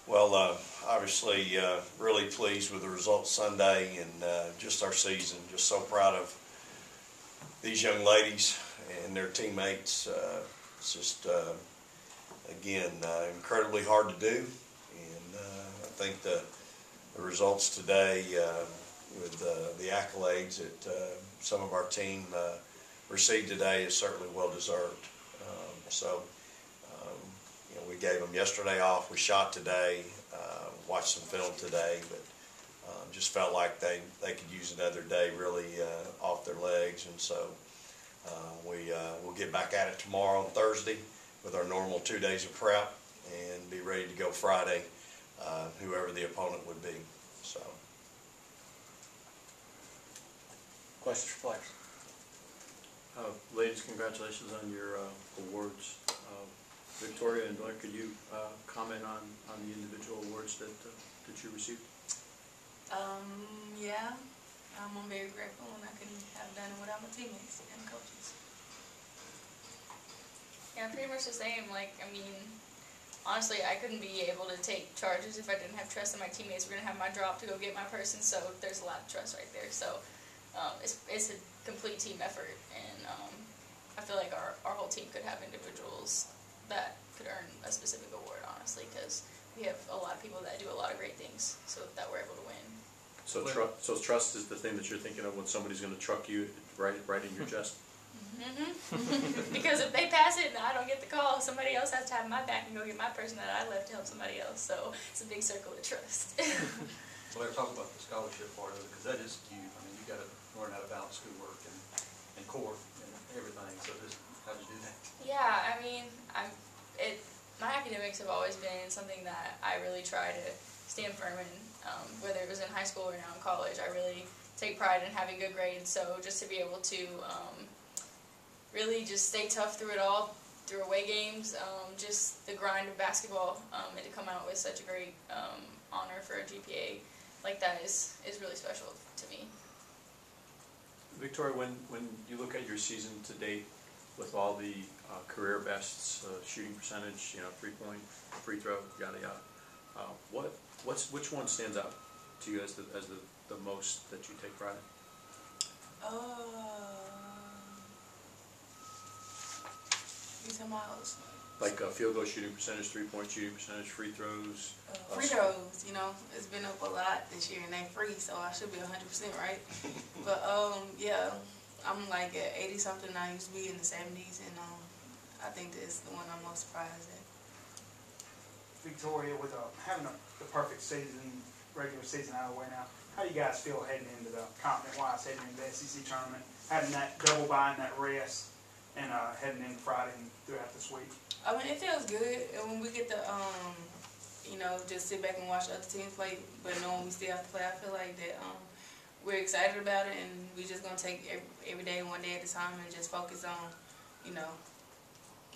Well, obviously, really pleased with the results Sunday and just our season. Just so proud of these young ladies and their teammates. It's just, again, incredibly hard to do. And I think the results today with the accolades that some of our team received today is certainly well deserved. We gave them yesterday off. We shot today, watched some film today, but just felt like they could use another day really off their legs. And so we'll get back at it tomorrow on Thursday with our normal 2 days of prep and be ready to go Friday, whoever the opponent would be. So, questions for players? Ladies, congratulations on your awards. Victoria and Blair, could you comment on the individual awards that you received? Yeah, I'm very grateful, and I couldn't have done it without my teammates and coaches. Yeah, pretty much the same. Like, I mean, honestly, I couldn't be able to take charges if I didn't have trust in my teammates. We're gonna have my drop to go get my person, so there's a lot of trust right there. So it's a complete team effort, and I feel like our whole team could have individuals that could earn a specific award, honestly, because we have a lot of people that do a lot of great things, so that we're able to win. So trust is the thing that you're thinking of when somebody's going to truck you right in your chest. Because if they pass it and I don't get the call, somebody else has to have my back and go get my person that I left to help somebody else. So it's a big circle of trust. Blair, talk about the scholarship part of it, because that is huge. I mean, you got to learn how to balance schoolwork and core and everything. So how do you do that? Yeah, I mean, my academics have always been something that I really try to stand firm in, whether it was in high school or now in college. I really take pride in having good grades, so just to be able to really just stay tough through it all, through away games, just the grind of basketball, and to come out with such a great honor for a GPA like that is really special to me. Victoria, when you look at your season to date, with all the career bests, shooting percentage, 3-point, free throw, yada yada, which one stands out to you as the most that you take pride in? You talking about like field goal shooting percentage, 3-point shooting percentage, free throws. Free throws, it's been up a lot this year, and they free, so I should be 100%, right? But yeah. I'm like at 80 something. I used to be in the 70s, and I think that's the one I'm most surprised at. Victoria, with having the perfect season, regular season out of the way now, how do you guys feel heading into the confident-wise, heading into the SEC tournament, having that double bye and that rest, and heading into Friday and throughout this week? I mean, it feels good, and when we get to just sit back and watch other teams play, but knowing we still have to play, I feel like that. We're excited about it, and we're just going to take every day one day at a time and just focus on,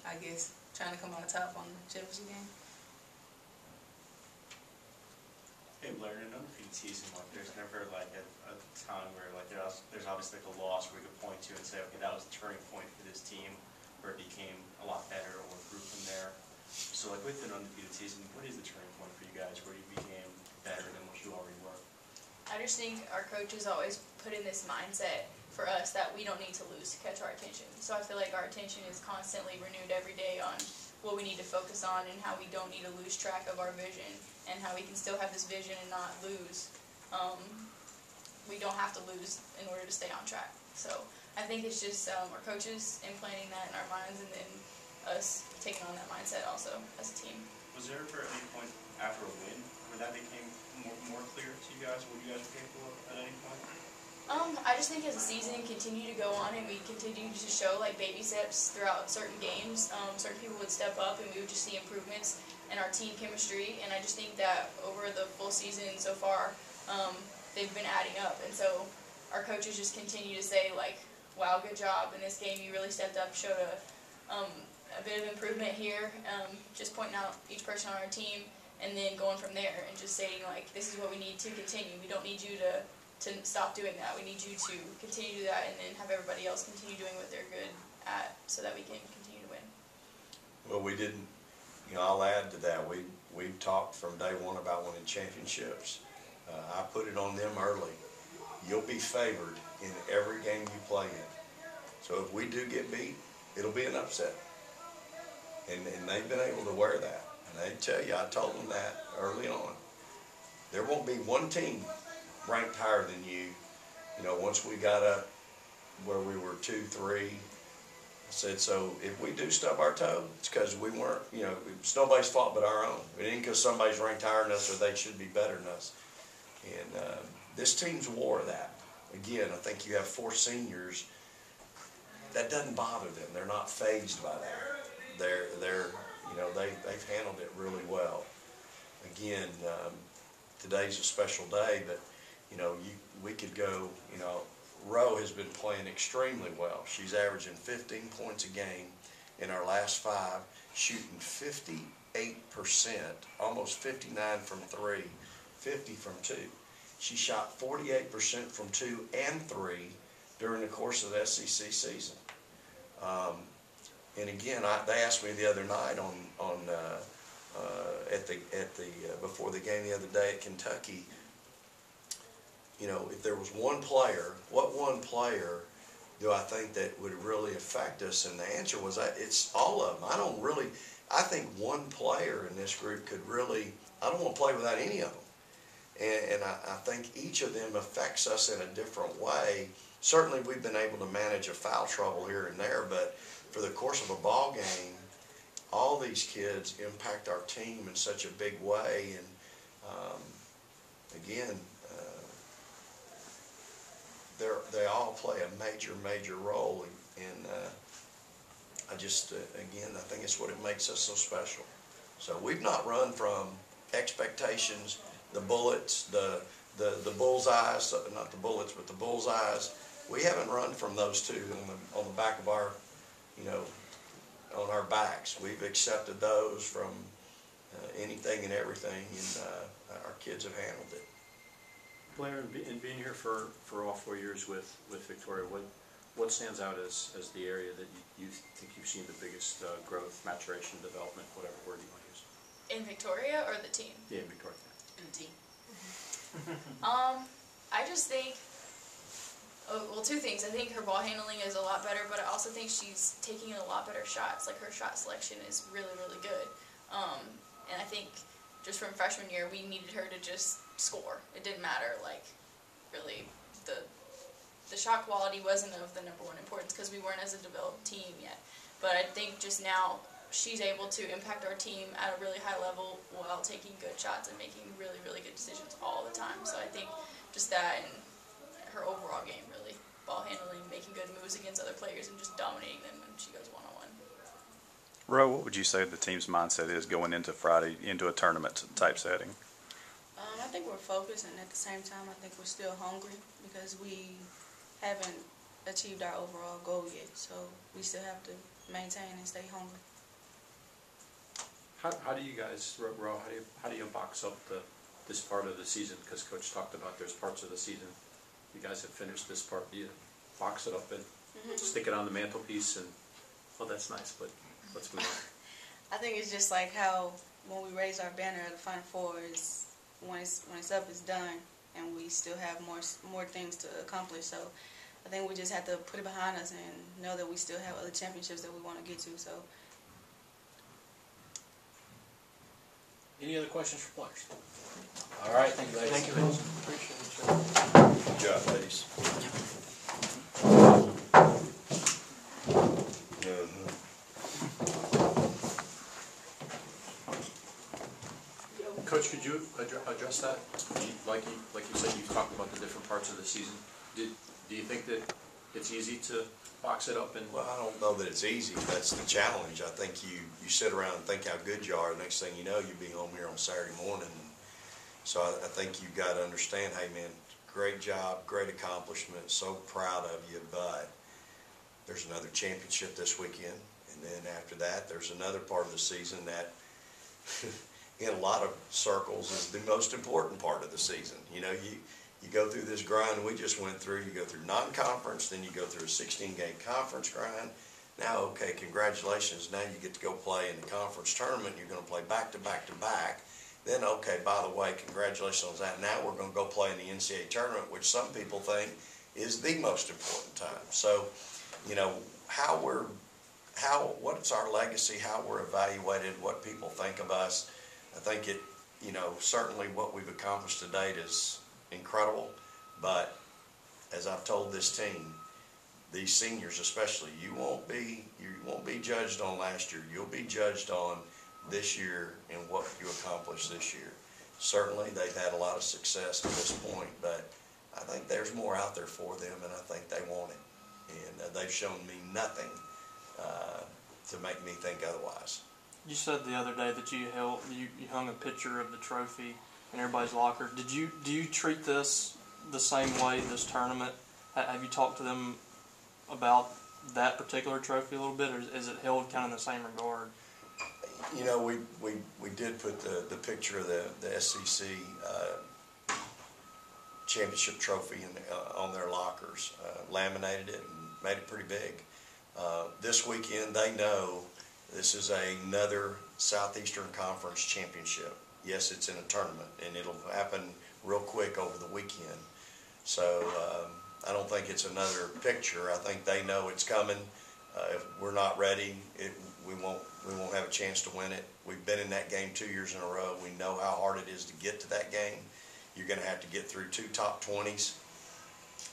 I guess, trying to come out top on the championship game. Hey Blair, in an undefeated season, there's never a time where there's obviously a loss where we could point to and say, okay, that was the turning point for this team, where it became a lot better or grew from there. So with an undefeated season, what is the turning point for you guys where you became better than what you already were? I just think our coaches always put in this mindset for us that we don't need to lose to catch our attention. So I feel like our attention is constantly renewed every day on what we need to focus on and how we don't need to lose track of our vision and how we can still have this vision and not lose. We don't have to lose in order to stay on track. So I think it's just our coaches implanting that in our minds, and then us taking on that mindset also as a team. Was there ever any point after a win where that became more clear to you guys, what you guys were capable of at any point? I just think as the season continued to go on and we continued to show baby steps throughout certain games, certain people would step up and we would just see improvements in our team chemistry. And I just think that over the full season so far, they've been adding up. And so our coaches just continue to say wow, good job in this game. You really stepped up, showed a bit of improvement here. Just pointing out each person on our team. And then going from there and just saying, this is what we need to continue. We don't need you to stop doing that. We need you to continue to do that and then have everybody else continue doing what they're good at so that we can continue to win. Well, we didn't, I'll add to that. We we've talked from day one about winning championships. I put it on them early. You'll be favored in every game you play in. So if we do get beat, it'll be an upset. And they've been able to wear that. And they tell you, I told them that early on. There won't be one team ranked higher than you. You know, once we got up where we were 2-3, I said, so if we do stub our toe, it's because we weren't, you know, it's nobody's fault but our own. It ain't because somebody's ranked higher than us or they should be better than us. And this team's wore that. Again, I think you have 4 seniors. That doesn't bother them. They're not fazed by that. They're you know, they've handled it really well. Again, today's a special day, but you know, we could go, you know, Roe has been playing extremely well. She's averaging 15 points a game in our last 5, shooting 58%, almost 59 from 3, 50 from 2. She shot 48% from 2 and 3 during the course of the SEC season. And again, they asked me the other night before the game the other day at Kentucky, you know, if there was one player, what one player do I think that would really affect us? And the answer was, it's all of them. I think one player in this group could really, I don't want to play without any of them. And I think each of them affects us in a different way. Certainly we've been able to manage a foul trouble here and there, but for the course of a ball game, all these kids impact our team in such a big way. And again, they all play a major role. And I just, again, I think it's what it makes us so special. So we've not run from expectations, the bullets, the bullseyes, not the bullets, but the bullseyes. We haven't run from those two on the back of our, you know, on our backs. We've accepted those from anything and everything, and our kids have handled it. Blair, in being here for all 4 years with Victoria, what stands out as the area that you think you've seen the biggest growth, maturation, development, whatever word you want to use? In Victoria or the team? Yeah, in Victoria. In the team. I just think, well, 2 things. I think her ball handling is a lot better, but I also think she's taking a lot better shots. Like, her shot selection is really, really good. And I think just from freshman year, we needed her to just score. It didn't matter, like, really, the shot quality wasn't of the #1 importance because we weren't as a developed team yet. But I think just now she's able to impact our team at a really high level while taking good shots and making really, really good decisions all the time. So I think just that and her overall game, really, ball handling, making good moves against other players, and just dominating them when she goes one-on-one. Ro, what would you say the team's mindset is going into Friday, into a tournament type setting? I think we're focused, and at the same time, I think we're still hungry because we haven't achieved our overall goal yet. So we still have to maintain and stay hungry. How do you guys, Ro, how do you box up this part of the season? Because Coach talked about there's parts of the season. You guys have finished this part. Do you box it up and stick it on the mantelpiece? And well, that's nice, but let's move on. I think it's just like how when we raise our banner at the Final Four, is when it's up, it's done, and we still have more things to accomplish. So I think we just have to put it behind us and know that we still have other championships that we want to get to. So. Any other questions for players? All right, thank you, ladies. Thank you, ladies. Good job, ladies. Coach, could you address that? Like you said, you talked about the different parts of the season. Do you think that it's easy to box it up? And Well, I don't know that it's easy. That's the challenge. I think you sit around and think how good you are. The next thing you know, you'll be home here on Saturday morning. So I think you've got to understand, hey, man, great job, great accomplishment, so proud of you, but there's another championship this weekend. And then after that, there's another part of the season that in a lot of circles is the most important part of the season. You know, you go through this grind we just went through. You go through non-conference, then you go through a 16-game conference grind, Now, okay, congratulations, now you get to go play in the conference tournament, you're gonna play back to back to back. Then, okay, by the way, congratulations on that, now we're gonna go play in the NCAA tournament, which some people think is the most important time. So, you know, what's our legacy, how we're evaluated, what people think of us. I think it, you know, certainly what we've accomplished to date is incredible, but as I've told this team, these seniors especially, you won't be judged on last year. You'll be judged on this year and what you accomplished this year. Certainly, they've had a lot of success at this point, but I think there's more out there for them, and I think they want it. And they've shown me nothing to make me think otherwise. You said the other day that you hung a picture of the trophy in everybody's locker. Do you treat this the same way, this tournament? Have you talked to them about that particular trophy a little bit, or is it held kind of in the same regard? You know, we did put the picture of the SEC championship trophy on their lockers, laminated it and made it pretty big. This weekend, they know this is another Southeastern Conference championship. Yes, it's in a tournament, and it'll happen real quick over the weekend. So I don't think it's another picture. I think they know it's coming. If we're not ready, we won't have a chance to win it. We've been in that game 2 years in a row. We know how hard it is to get to that game. You're going to have to get through 2 top 20s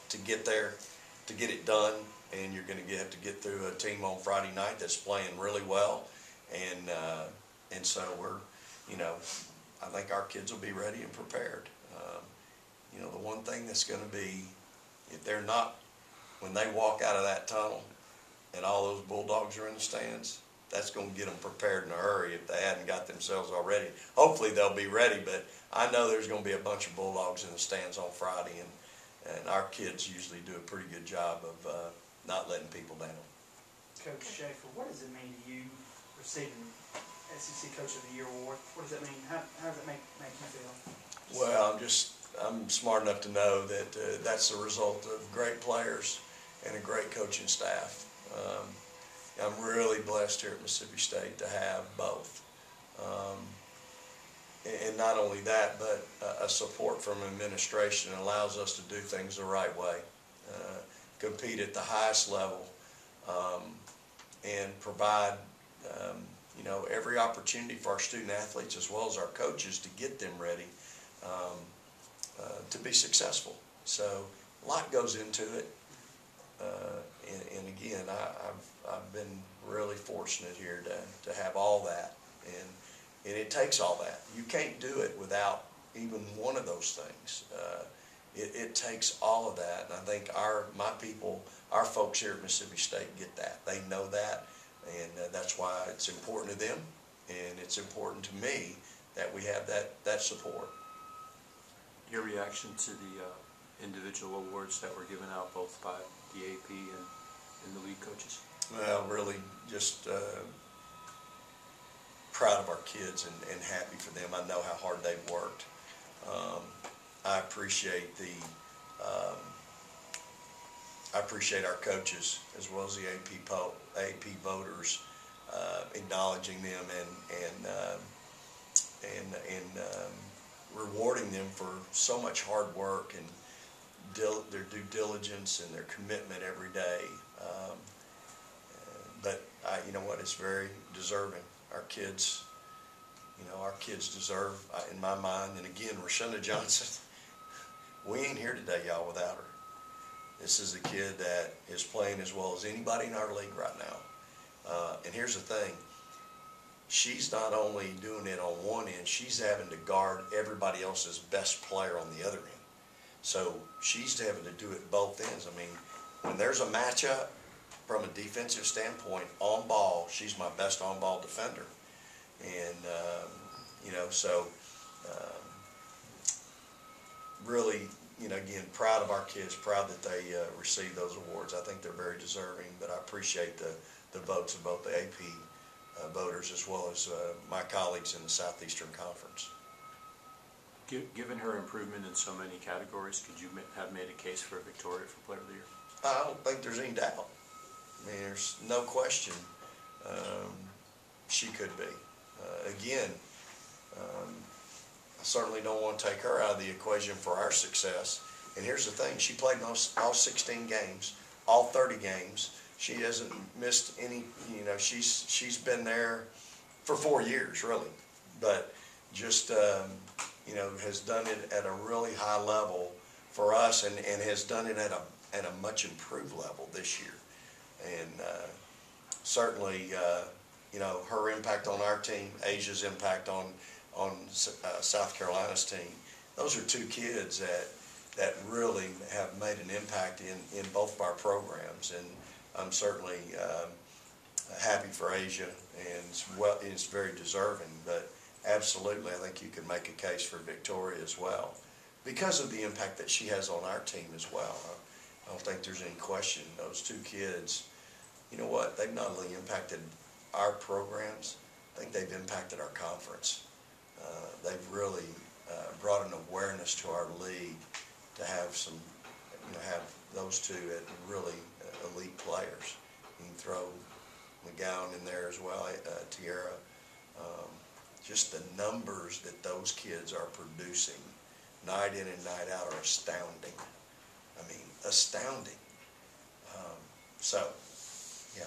to get there, to get it done, and you're going to have to get through a team on Friday night that's playing really well, and so you know, I think our kids will be ready and prepared. You know, the one thing that's going to be, if they're not, when they walk out of that tunnel and all those Bulldogs are in the stands, that's going to get them prepared in a hurry if they hadn't got themselves already. Hopefully they'll be ready, but I know there's going to be a bunch of Bulldogs in the stands on Friday, and our kids usually do a pretty good job of not letting people down. Coach Schaefer, what does it mean to you receiving SEC Coach of the Year award? What does that mean? How does it make you feel? Well, I'm smart enough to know that that's the result of great players and a great coaching staff. I'm really blessed here at Mississippi State to have both. And not only that, but a support from administration allows us to do things the right way, compete at the highest level, and provide you know, every opportunity for our student athletes as well as our coaches to get them ready to be successful. So a lot goes into it, and again, I've been really fortunate here to have all that, and it takes all that. You can't do it without even one of those things. It takes all of that, and I think my people, our folks here at Mississippi State get that. They know that, and that's why it's important to them, and it's important to me that we have that support. Your reaction to the individual awards that were given out both by the AP and the league coaches? Well, really just proud of our kids and happy for them. I know how hard they've worked. I appreciate our coaches as well as the AP voters acknowledging them and rewarding them for so much hard work and their due diligence and their commitment every day. But you know what? It's very deserving. Our kids, you know, our kids deserve, in my mind, and again, Roshunda Johnson, we ain't here today, y'all, without her. This is a kid that is playing as well as anybody in our league right now. And here's the thing. She's not only doing it on one end, she's having to guard everybody else's best player on the other end. So she's having to do it both ends. I mean, when there's a matchup from a defensive standpoint, on ball, she's my best on-ball defender. And, you know, so really, you know, again, proud of our kids, proud that they received those awards. I think they're very deserving, but I appreciate the votes of both the AP voters as well as my colleagues in the Southeastern Conference. Given her improvement in so many categories, could you have made a case for Victoria for Player of the Year? I don't think there's any doubt. I mean, there's no question she could be. Again, I certainly don't want to take her out of the equation for our success. And here's the thing, she played all 16 games, all 30 games. She hasn't missed any, you know, she's been there for 4 years, really. But just, you know, has done it at a really high level for us, and has done it at a much improved level this year. And certainly, you know, her impact on our team, Asia's impact on South Carolina's team, those are two kids that really have made an impact in both of our programs. And I'm certainly happy for Asia, and it's very deserving. But absolutely, I think you can make a case for Victoria as well, because of the impact that she has on our team as well. I don't think there's any question. Those two kids, you know what, they've not only impacted our programs, I think they've impacted our conference. They've really brought an awareness to our league to have some, you know, have those two at really elite players. You can throw McGowan in there as well, Tierra. Just the numbers that those kids are producing night in and night out are astounding. I mean, astounding. So, yeah.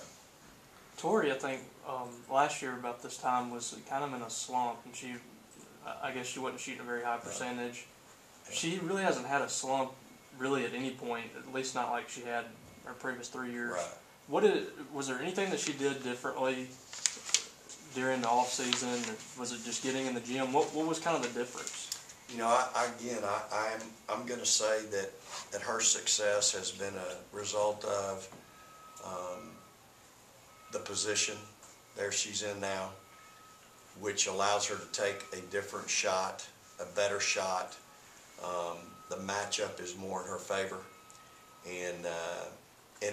Tori, I think last year about this time was kind of in a slump, and I guess she wasn't shooting a very high percentage. She really hasn't had a slump really at any point, at least not like she had her previous 3 years. Right. Was there anything that she did differently during the off season, or was it just getting in the gym? What was kind of the difference? You know, I'm going to say that her success has been a result of the position there she's in now, which allows her to take a different shot, a better shot. The matchup is more in her favor, and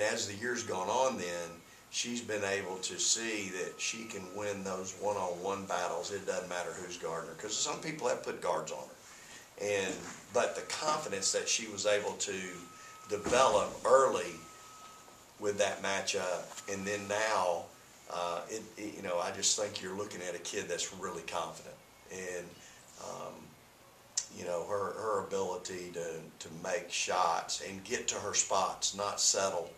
as the year's gone on, then she's been able to see that she can win those one-on-one battles. It doesn't matter who's guarding her, because some people have put guards on her. But the confidence that she was able to develop early with that matchup, and then now, you know, I just think you're looking at a kid that's really confident, and you know, her ability to make shots and get to her spots, not settle.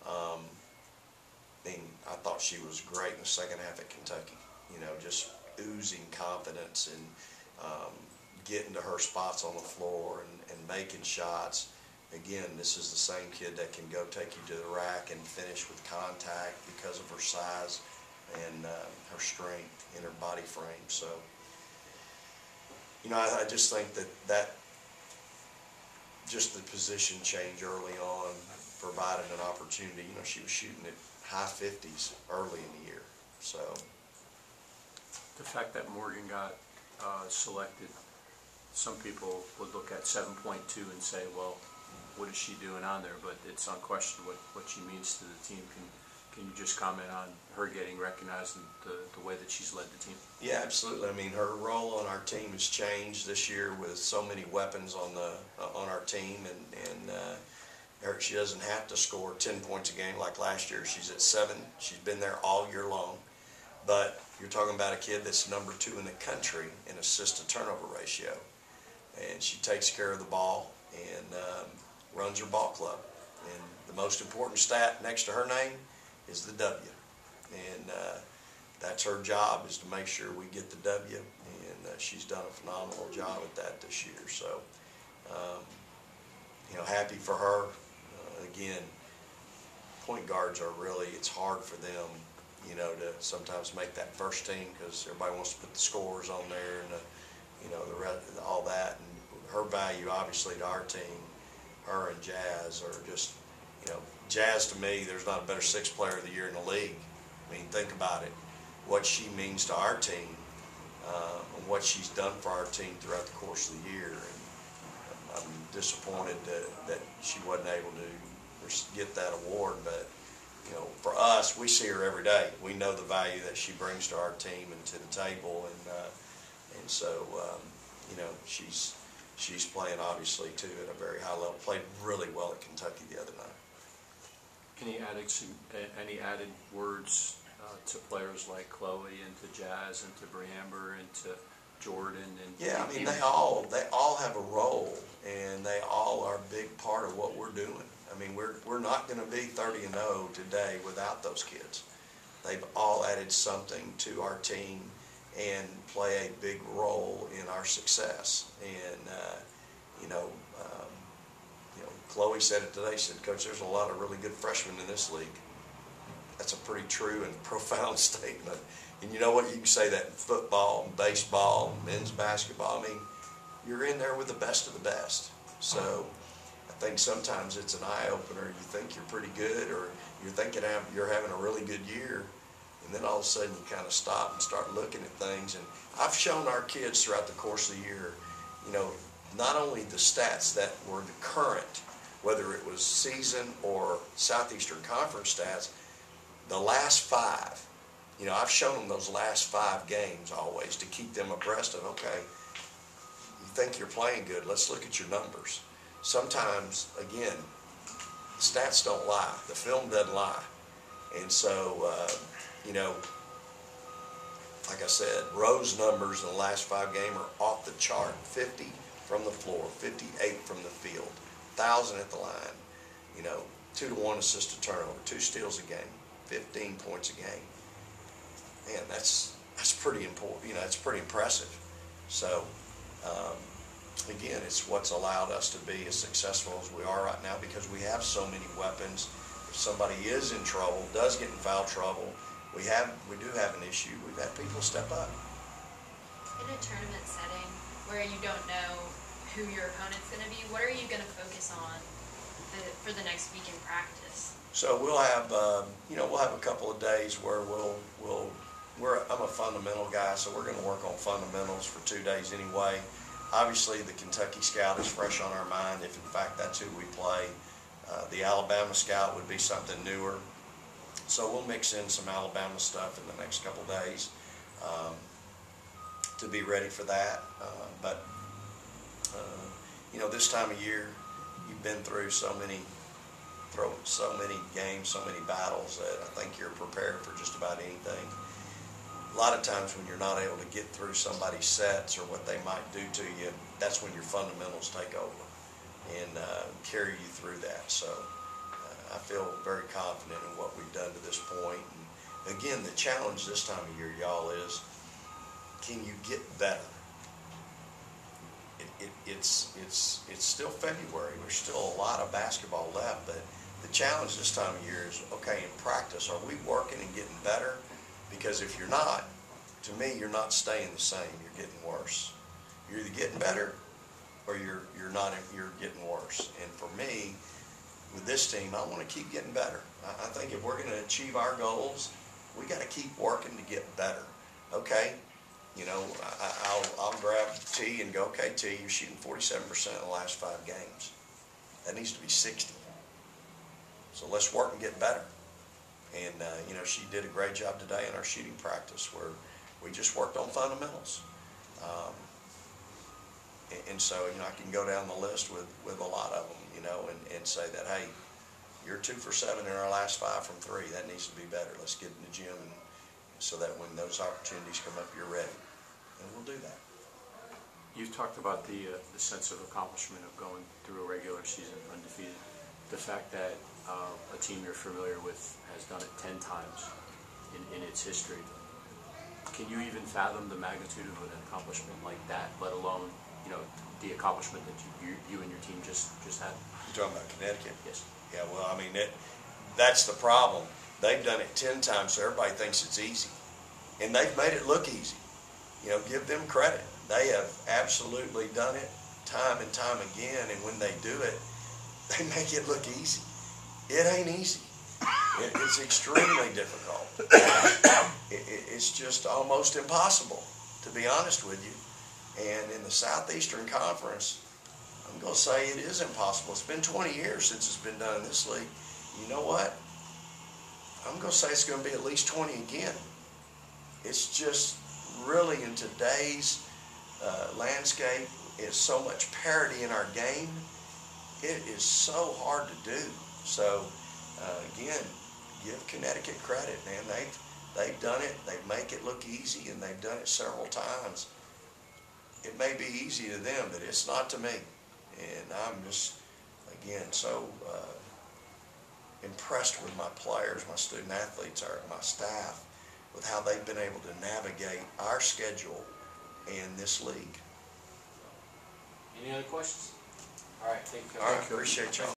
I mean, I thought she was great in the second half at Kentucky. You know, just oozing confidence and getting to her spots on the floor and making shots. Again, this is the same kid that can go take you to the rack and finish with contact because of her size and her strength in her body frame. So, you know, I just think that just the position change early on provided an opportunity. You know, she was shooting at high 50s early in the year. So the fact that Morgan got selected, some people would look at 7.2 and say, well, what is she doing on there? But it's unquestioned what she means to the team. Can you just comment on her getting recognized and the way that she's led the team? yeah, absolutely. I mean, her role on our team has changed this year with so many weapons on our team, and she doesn't have to score 10 points a game like last year. She's at 7. She's been there all year long. But you're talking about a kid that's number 2 in the country in assist to turnover ratio, and she takes care of the ball and runs her ball club. And the most important stat next to her name is the W, and that's her job, is to make sure we get the W, and she's done a phenomenal job at that this year. So, you know, happy for her. Again, point guards are really, it's hard for them, you know, to sometimes make that first team, because everybody wants to put the scores on there and you know, all that. And her value, obviously, to our team, her and Jazz are just, you know, Jazz, to me, there's not a better 6th player of the year in the league. I mean, think about it, what she means to our team, and what she's done for our team throughout the course of the year. And I'm disappointed that she wasn't able to get that award, but you know, for us, we see her every day. We know the value that she brings to our team and to the table, and so you know, she's playing obviously too at a very high level. Played really well at Kentucky the other night. Can you add any added words to players like Chloe and to Jazz and to Briamber and to Jordan and Yeah, I mean they all have a role, and they all are a big part of what we're doing. I mean we're not going to be 30-0 today without those kids. They've all added something to our team and play a big role in our success. And Chloe said it today. She said, "Coach, there's a lot of really good freshmen in this league." That's a pretty true and profound statement. And you know what? You can say that in football, and baseball, and men's basketball. I mean, you're in there with the best of the best. So I think sometimes it's an eye-opener. You think you're pretty good, or you're thinking you're having a really good year, and then all of a sudden you kind of stop and start looking at things. And I've shown our kids throughout the course of the year, not only the stats that were the current, whether it was season or Southeastern Conference stats, the last 5. I've shown them those last 5 games always to keep them abreast of, okay, you think you're playing good, let's look at your numbers. Sometimes, again, stats don't lie. The film doesn't lie. And so, like I said, Rowe's numbers in the last 5 games are off the chart. 50 from the floor, 58 from the field, 1,000 at the line, 2-to-1 assist to turnover, 2 steals a game, 15 points a game. Man, that's pretty important. It's pretty impressive. So, again, it's what's allowed us to be as successful as we are right now because we have so many weapons. If somebody is in trouble, does get in foul trouble, we do have an issue. We've had people step up. In a tournament setting where you don't know who your opponent's going to be, what are you going to focus on for the next week in practice? So we'll have a couple of days where I'm a fundamental guy, so we're going to work on fundamentals for 2 days anyway. Obviously, the Kentucky Scout is fresh on our mind, if in fact that's who we play. The Alabama Scout would be something newer. So we'll mix in some Alabama stuff in the next couple of days to be ready for that. But this time of year, you've been through so many games, so many battles that I think you're prepared for just about anything. A lot of times when you're not able to get through somebody's sets or what they might do to you, that's when your fundamentals take over and carry you through that. So I feel very confident in what we've done to this point. And again, the challenge this time of year, y'all, is can you get better? It's still February. There's still a lot of basketball left, but the challenge this time of year is, okay, in practice, are we working and getting better? Because if you're not, to me, you're not staying the same. You're getting worse. You're either getting better or you're getting worse. And for me, with this team, I want to keep getting better. I think if we're going to achieve our goals, we got to keep working to get better. Okay, I'll grab T and go, okay, T, you're shooting 47% in the last 5 games. That needs to be 60. So let's work and get better. And, she did a great job today in our shooting practice where we just worked on fundamentals. And so, I can go down the list with a lot of them, and say that, hey, you're 2 for 7 in our last 5 from 3. That needs to be better. Let's get in the gym so that when those opportunities come up, you're ready. And we'll do that. You've talked about the sense of accomplishment of going through a regular season undefeated. The fact that a team you're familiar with has done it 10 times in its history. Can you even fathom the magnitude of an accomplishment like that, let alone, the accomplishment that you and your team just had? You're talking about Connecticut? Yes. Yeah, well, that's the problem. They've done it 10 times, so everybody thinks it's easy. And they've made it look easy. Give them credit. They have absolutely done it time and time again, and when they do it, they make it look easy. It ain't easy. It's extremely difficult. It's just almost impossible, to be honest with you. And in the Southeastern Conference, I'm going to say it is impossible. It's been 20 years since it's been done in this league. You know what? I'm going to say it's going to be at least 20 again. It's just really in today's landscape, is so much parity in our game. It is so hard to do. So again, give Connecticut credit, man. They've done it. They make it look easy, and they've done it several times. It may be easy to them, but it's not to me. And I'm just, again, so impressed with my players, my student athletes, my staff, with how they've been able to navigate our schedule and this league. Any other questions? All right, thank you, Coach. All right, appreciate y'all.